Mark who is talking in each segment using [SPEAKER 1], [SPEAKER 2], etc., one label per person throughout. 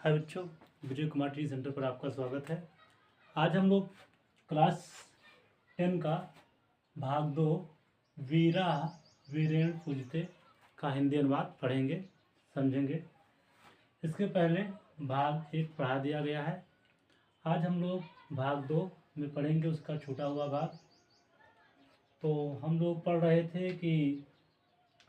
[SPEAKER 1] हाय बच्चों, Vijay Kumar T centre पर आपका स्वागत है। आज हम लोग क्लास 10 का भाग 2 वीरा वीरेण पूजते का हिंदी अनुवाद पढ़ेंगे, समझेंगे। इसके पहले भाग 1 पढ़ा दिया गया है। आज हम लोग भाग 2 में पढ़ेंगे उसका छूटा हुआ भाग। तो हम लोग पढ़ रहे थे कि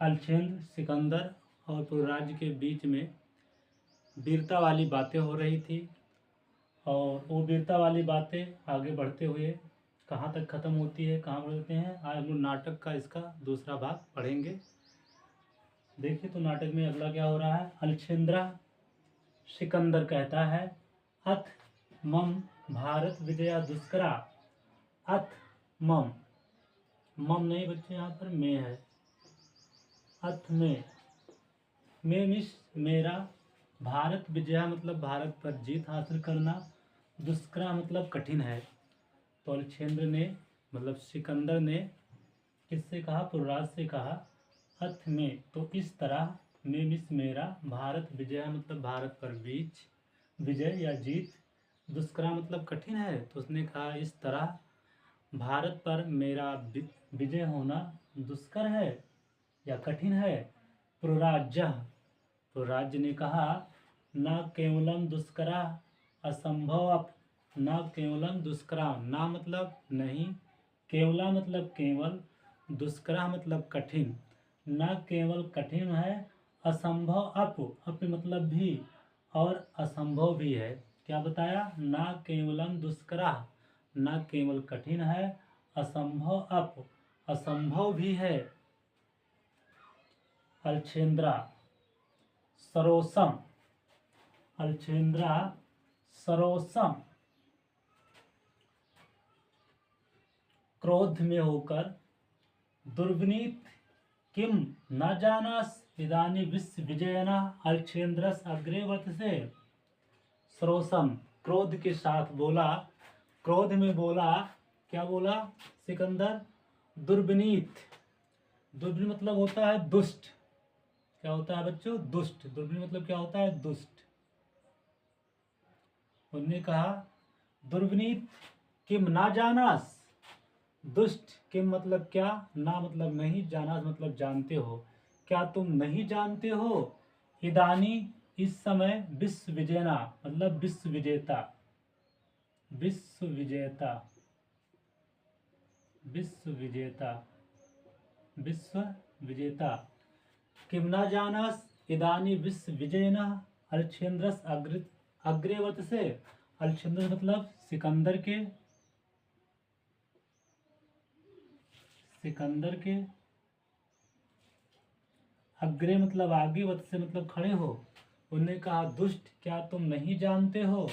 [SPEAKER 1] अलछेंद्र, सिकंदर और पुरुराज के बीच में वीरता वाली बातें हो रही थी, और वो वीरता वाली बातें आगे बढ़ते हुए कहाँ तक ख़त्म होती है, कहाँ बढ़ते हैं। आज हम लोग नाटक का इसका दूसरा भाग पढ़ेंगे। देखिए तो नाटक में अगला क्या हो रहा है। अलछेंद्रा सिकंदर कहता है, अथ मम भारत विजया दुष्करा। अथ मम, मम नहीं बच्चे, यहाँ पर मैं है। अथ में मिस मेरा, भारत विजया मतलब भारत पर जीत हासिल करना, दुष्करा मतलब कठिन है। तो अलछेंद्र ने मतलब सिकंदर ने किससे कहा, पुरुराज से कहा, अथ में तो इस तरह, में मिस मेरा, भारत विजया मतलब भारत पर विजय या जीत, दुष्करा मतलब कठिन है। तो उसने कहा इस तरह भारत पर मेरा विजय होना दुष्कर है या कठिन है। पुरुराज ने कहा, न केवलम दुष्करा असंभव, न केवलम दुष्करा, ना मतलब नहीं, केवला मतलब केवल, दुष्करा मतलब कठिन, न केवल कठिन है, असंभव अप मतलब भी, और असंभव भी है। क्या बताया, न केवलम दुष्करा, न केवल कठिन है, असंभव असंभव भी है। अलछेंद्रा सरोसम, अलछेंद्रा सरोसम क्रोध में होकर, दुर्विनीत किम न जानास इदानी विश्व विजयना अलछेंद्रस अग्रे वर्तसे। सरोसम क्रोध के साथ बोला, क्रोध में बोला, क्या बोला सिकंदर, दुर्विनीत, दुर्विनीत मतलब होता है दुष्ट। क्या होता है बच्चों, दुष्ट। दुर्विनीत मतलब क्या होता है, दुष्ट। उन्होंने कहा दुर्विनीत किम ना जानास, दुष्ट किम मतलब क्या, ना मतलब नहीं, जानास मतलब जानते हो, क्या तुम नहीं जानते हो, इदानी इस समय, विश्व विजेना मतलब विश्व विजेता, विश्व विजेता, विश्व विजेता, विश्व विजेता, किम ना जानास इदानी विश्व विजयना अलछेंद्रस अग्रेवत से। अलछेंद्र मतलब सिकंदर के, सिकंदर के, अग्रे मतलब आगे, वत से मतलब खड़े हो। उन्होंने कहा दुष्ट क्या तुम नहीं जानते हो,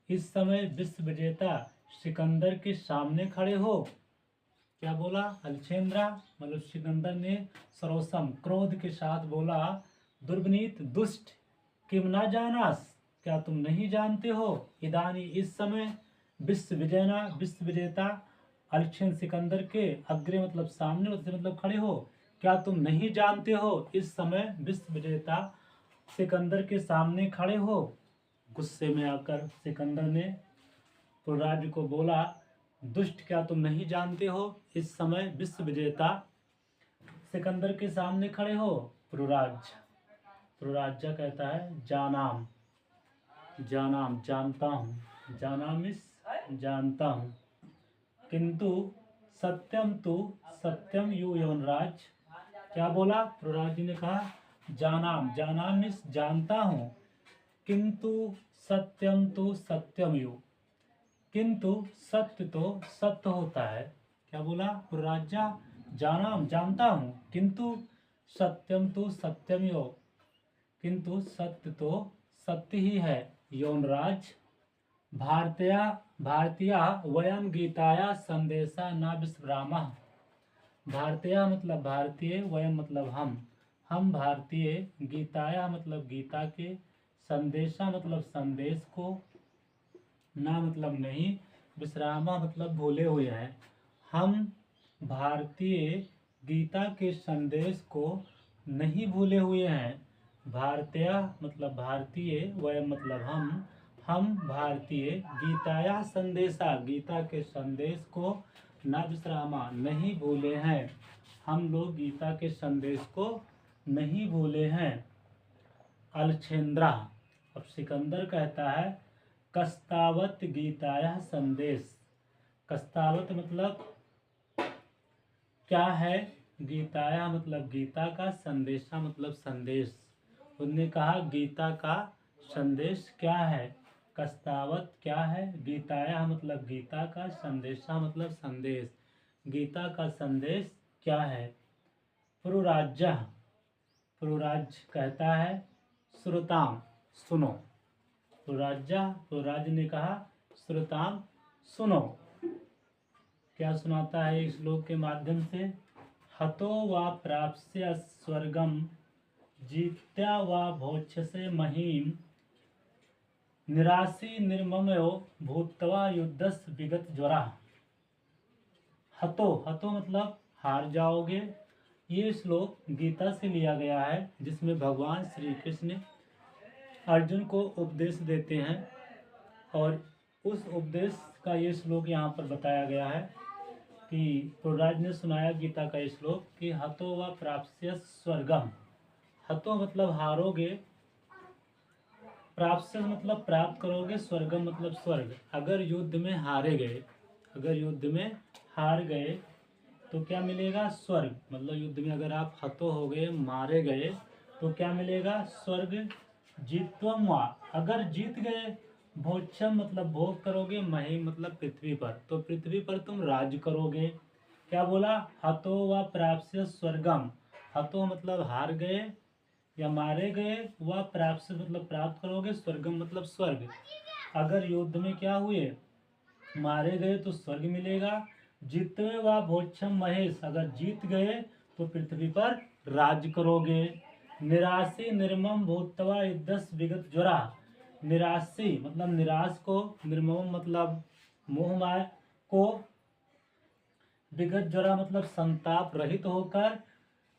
[SPEAKER 1] इस समय विश्व विजेता सिकंदर के सामने खड़े हो। क्या बोला अलछेंद्रा मतलब सिकंदर ने सरोसम क्रोध के साथ बोला, दुर्विनीत दुष्ट, किम ना जानास क्या तुम नहीं जानते हो, इदानी इस समय, विश्व विजयना विश्व विजेता, अलछेंद्र सिकंदर के, अग्रे मतलब सामने, मतलब खड़े हो, क्या तुम नहीं जानते हो इस समय विश्व विजेता सिकंदर के सामने खड़े हो। गुस्से में आकर सिकंदर ने पुरुराज को बोला, दुष्ट क्या तुम नहीं जानते हो इस समय विश्व विजेता सिकंदर के सामने खड़े हो। पुरुराज कहता है जानाम, जानाम जानता हूँ, जानाम इस जानता हूँ, किंतु सत्यम तु सत्यम यु यवनराज। क्या बोला पुरुराज ने कहा, जानाम, जानाम इस जानता हूँ, किंतु सत्यम तु सत्यम यु, किंतु सत्य तो सत्य होता है। क्या बोला पुरुराजा, जानाम जानता हूँ, किंतु सत्यम तो सत्यम यो, किंतु सत्य तो सत्य ही है। यौनराज भारतीय वयम गीताया संदेशा न विस्मरामः। भारतीय मतलब भारतीय, वयम मतलब हम भारतीय, गीताया मतलब गीता के, संदेशा मतलब संदेश को, ना मतलब नहीं, विश्रामा मतलब भूले हुए हैं। हम भारतीय गीता के संदेश को नहीं भूले हुए हैं। भारतीय मतलब भारतीय, वयम मतलब हम भारतीय, गीताया संदेशा, गीता के संदेश को न विश्रामा नहीं भूले हैं, हम लोग गीता के संदेश को नहीं भूले हैं। अलछेंद्रा, अब सिकंदर कहता है कस्तावत गीताया संदेश, कस्तावत मतलब क्या है, गीताया मतलब गीता का, संदेशा मतलब संदेश। उन्होंने कहा गीता का संदेश क्या है, कस्तावत क्या है, गीताया मतलब गीता का, संदेशा मतलब संदेश, गीता का संदेश क्या है। पुरुराज्य, पुरुराज कहता है श्रुताम सुनो, पुरुराज ने कहा श्रुताम सुनो। क्या सुनाता है इस श्लोक के माध्यम से, हतो वा प्राप्स्य स्वर्गम जीत्या वा भोक्ष्यसे महीम, निराशी निर्ममयो भूत्वा युद्धस विगत ज्वरा। हतो, हतो मतलब हार जाओगे। ये श्लोक गीता से लिया गया है, जिसमें भगवान श्री कृष्ण अर्जुन को उपदेश देते हैं, और उस उपदेश का ये श्लोक यहाँ पर बताया गया है कि पुरुराज ने सुनाया गीता का श्लोक कि हतो व प्राप्स्य स्वर्गम, हतो मतलब हारोगे, प्राप्स्य मतलब प्राप्त करोगे, स्वर्गम मतलब स्वर्ग। अगर युद्ध में हारे गए, अगर युद्ध में हार गए तो क्या मिलेगा, स्वर्ग। मतलब युद्ध में अगर आप हतो हो गए, मारे गए, तो क्या मिलेगा, स्वर्ग। जीतवम वा, अगर जीत गए, भोक्षम मतलब भोग करोगे, महिम मतलब पृथ्वी पर, तो पृथ्वी पर तुम राज करोगे। क्या बोला, हतो व प्राप्स्य स्वर्गम, हतो मतलब हार गए या मारे गए, व प्राप्स्य मतलब प्राप्त करोगे, स्वर्गम मतलब स्वर्ग। अगर युद्ध में क्या हुए, मारे गए तो स्वर्ग मिलेगा। जीतवे व भोक्षम महेश, अगर जीत गए तो पृथ्वी पर राज करोगे। निराशी निर्मम भूतवा युद्धस विगत ज्वरा, निराशी मतलब निराश को, निर्मम मतलब मोह माया को, विगत ज्वरा मतलब संताप रहित होकर,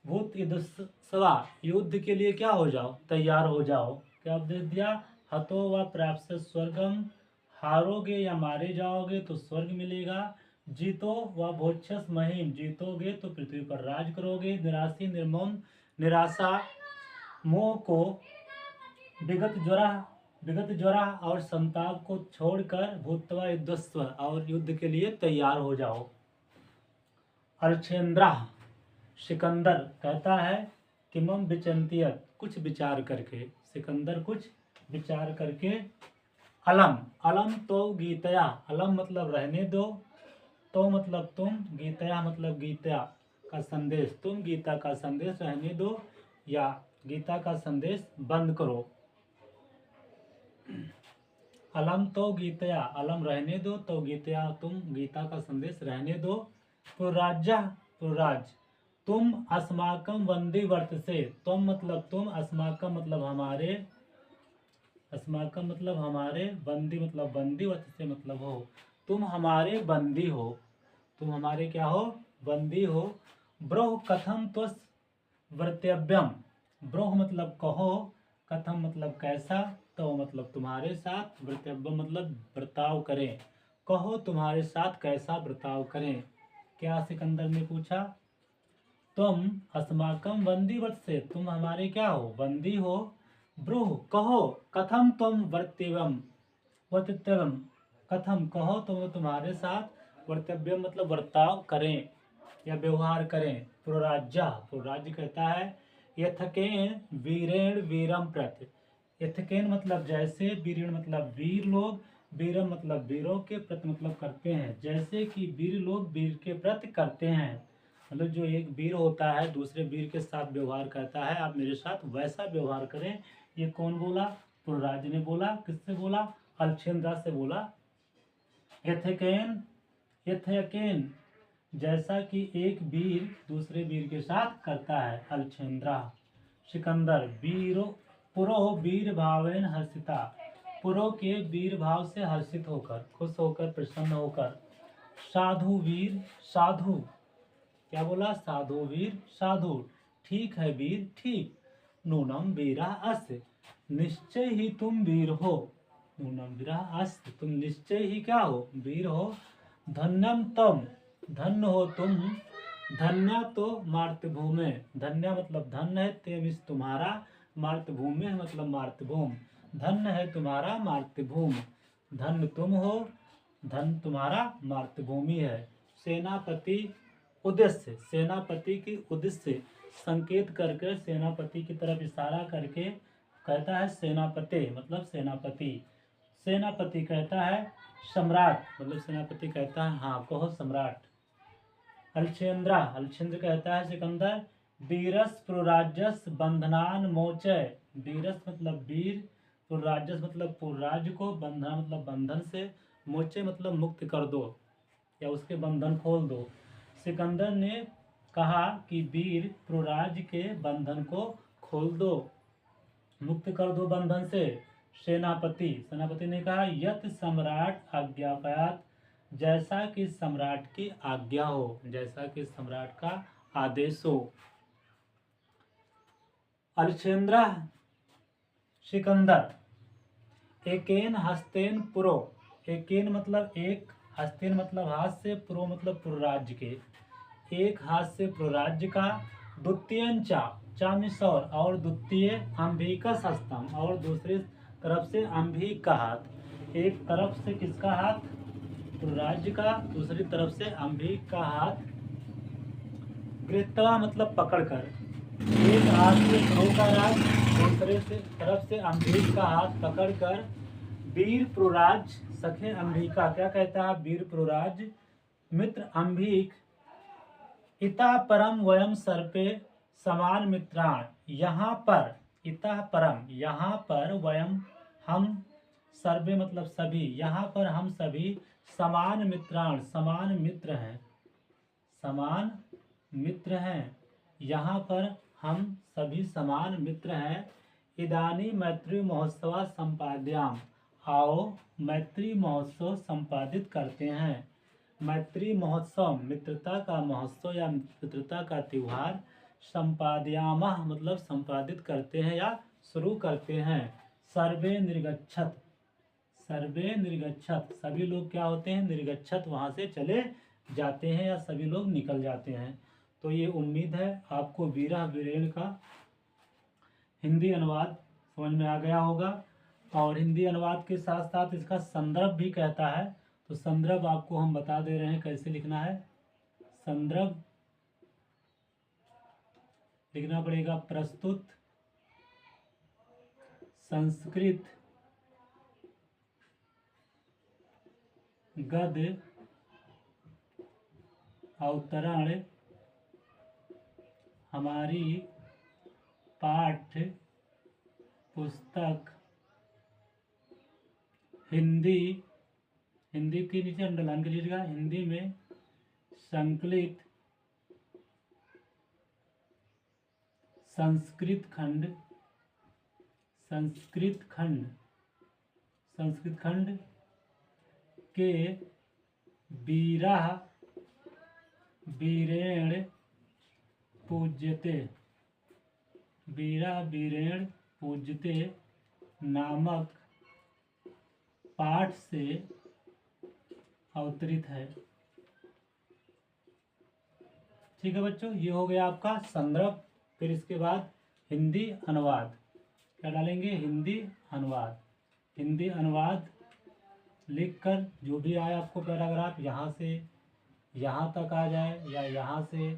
[SPEAKER 1] भूत युद्धस्वा युद्ध के लिए क्या हो जाओ, तैयार हो जाओ। क्या उपदेश दिया, हतो व प्राप्त स्वर्गम, हारोगे या मारे जाओगे तो स्वर्ग मिलेगा। जीतो व भोक्षस महिम, जीतोगे तो पृथ्वी पर राज करोगे। निराशी निर्मम, निराशा मोह को, विगत ज्वरा और संताप को छोड़कर, भूतवा युद्धस्व और युद्ध के लिए तैयार हो जाओ। अलछेंद्रा, सिकंदर कहता है किमम विचंतियत, कुछ विचार करके, सिकंदर कुछ विचार करके, अलम, अलम तो गीतया, अलम मतलब रहने दो, तो मतलब तुम, गीतया मतलब गीता का संदेश, तुम गीता का संदेश रहने दो या गीता का संदेश बंद करो। अलम तो गीतया, अलम रहने दो, तो गीतया तुम गीता का संदेश रहने दो। पुराजा, पुराज, तुम अस्माकम वंदी वर्त से, तुम मतलब तुम, अस्माकम मतलब हमारे, अस्माकम मतलब हमारे, बंदी मतलब बंदी, वर्त से मतलब हो, तुम हमारे बंदी हो, तुम हमारे क्या हो, बंदी हो। ब्रोह कथम त्वस वर्तव्यम, ब्रोह मतलब कहो, कथम मतलब कैसा, तो मतलब तुम्हारे साथ, वर्तव्य मतलब बर्ताव करें, कहो तुम्हारे साथ कैसा बर्ताव करें। क्या सिकंदर ने पूछा, तुम अस्माकम बंदी वत से, तुम हमारे क्या हो, बंदी हो। ब्रूह कहो, कथम तुम वर्तव्यम, वर्तव्यम कथम कहो तुम तुम्हारे साथ, वर्तव्य मतलब बर्ताव करें या व्यवहार करें। पुरोराज्य, पुरोराज्य कहता है यथकेन वीरेण वीरम प्रति, यथकेन मतलब जैसे, वीरेण मतलब वीर लोग, वीरम मतलब वीरों के प्रति मतलब करते हैं, जैसे कि वीर लोग वीर के प्रति करते हैं। मतलब जो एक वीर होता है दूसरे वीर के साथ व्यवहार करता है, आप मेरे साथ वैसा व्यवहार करें। ये कौन बोला, पुरोराज ने बोला। किससे बोला, अलछेंद्रा से बोला। यथकेन, यथकेन जैसा कि एक वीर दूसरे वीर के साथ करता है। अलछेंद्रा। सिकंदर, वीरो पुरो वीर भावेन हर्षिता, पुरो के वीर भाव से हर्षित होकर, खुश होकर, प्रसन्न होकर। साधु वीर, साधु क्या बोला, साधु वीर, साधु ठीक है वीर ठीक। नूनम वीरा अस्य, निश्चय ही तुम वीर हो। नूनम वीरा अस्य, तुम निश्चय ही क्या हो, वीर हो। धन्यम तम, धन्य हो तुम। धन्य तो मातृभूमि, धन्य मतलब धन्य है, ते मीन्स तुम्हारा, मातृभूमि मतलब मातृभूमि, धन्य है तुम्हारा मातृभूमि। धन्य तुम हो, धन तुम्हारा मातृभूमि है। सेनापति उद्देश्य, सेनापति की उद्देश्य संकेत करके सेनापति की तरफ इशारा करके कहता है सेनापति मतलब सेनापति। सेनापति कहता है सम्राट, मतलब सेनापति कहता है हाँ कहो सम्राट। अलछेंद्रा, अलछेंद्र कहता है सिकंदर वीरस पुराजस बंधनान मोचय। वीरस मतलब वीर, पुराजस मतलब पुराज को, बंधना मतलब बंधन से, मोचे मतलब मुक्त कर दो या उसके बंधन खोल दो। सिकंदर ने कहा कि वीर पुराज के बंधन को खोल दो, मुक्त कर दो बंधन से। सेनापति, सेनापति ने कहा यत सम्राट आज्ञापयात, जैसा कि सम्राट की आज्ञा हो, जैसा कि सम्राट का आदेश हो। अलछेंद्रा सिकंदर एकेन हस्तेन पुरो, एकेन मतलब एक, हस्तेन मतलब हाथ से, पुरो मतलब पुरराज्य के, एक हाथ से पुरराज्य का। द्वितीयं चा मीन्स और द्वितीय अंबिकस हस्तम, और दूसरी तरफ से अंबिक का हाथ। एक तरफ से किसका हाथ, पुरराज्य का, दूसरी तरफ से अंबिक का हाथ। गृहीत्वा मतलब पकड़कर, एक हाथ से पुरो का हाथ, दूसरे से तरफ से अंबिक का हाथ पकड़कर। वीर पुराज सखे अंबिका, क्या कहता है वीर पुराज मित्र अंबिक, इता परम वयम सर्पे समान मित्राण। यहाँ पर इता परम, यहाँ पर वयम हम, सर्वे मतलब सभी, यहाँ पर हम सभी समान मित्राण समान मित्र हैं, समान मित्र हैं, यहाँ पर हम सभी समान मित्र हैं। इदानी मैत्री महोत्सव संपाद्याम, आओ मैत्री महोत्सव संपादित करते हैं। मैत्री महोत्सव मित्रता का महोत्सव या मित्रता का त्यौहार। संपादयामः मतलब संपादित करते हैं या शुरू करते हैं। सर्वे निर्गच्छत, सर्वे निर्गच्छत सभी लोग क्या होते हैं, निर्गच्छत वहाँ से चले जाते हैं या सभी लोग निकल जाते हैं। तो ये उम्मीद है आपको वीरा वीरेण का हिंदी अनुवाद समझ में आ गया होगा। और हिंदी अनुवाद के साथ साथ इसका संदर्भ भी कहता है, तो संदर्भ आपको हम बता दे रहे हैं कैसे लिखना है। संदर्भ लिखना पड़ेगा प्रस्तुत संस्कृत गद्य अवतरण हमारी पाठ्य पुस्तक हिंदी, हिंदी के नीचे अंडरलाइन कर लीजिएगा, हिंदी में संकलित संस्कृत खंड, संस्कृत खंड, संस्कृत खंड के वीरा वीरेण पूज्यते, वीरा वीरेण पूज्यते नामक पाठ से अवतरित है। ठीक है बच्चों, ये हो गया आपका संदर्भ। फिर इसके बाद हिंदी अनुवाद, क्या डालेंगे, हिंदी अनुवाद। हिंदी अनुवाद लिखकर जो भी आए आपको पैराग्राफ, यहाँ से यहाँ तक आ जाए या यहाँ से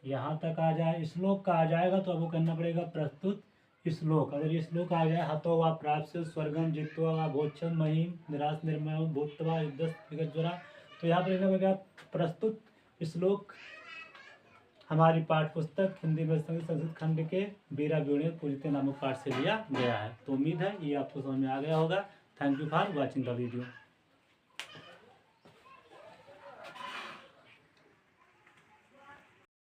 [SPEAKER 1] यहाँ तक आ जाए, श्लोक का आ जाएगा तो आपको करना पड़ेगा प्रस्तुत श्लोक। अगर ये श्लोक आ जाए हतो वा प्राप्त स्वर्गम जित्वा वा भोक्षम महिम निराश निर्मय भूतवा युद्धरा, तो यहाँ पर लिखना प्रस्तुत श्लोक हमारी पाठ पुस्तक हिंदी में संस्कृत खंड के वीरा वीरेण पूज्यते नामक पाठ से लिया गया है। तो उम्मीद है ये आपको समझ में आ गया होगा। Thank you for watching the video.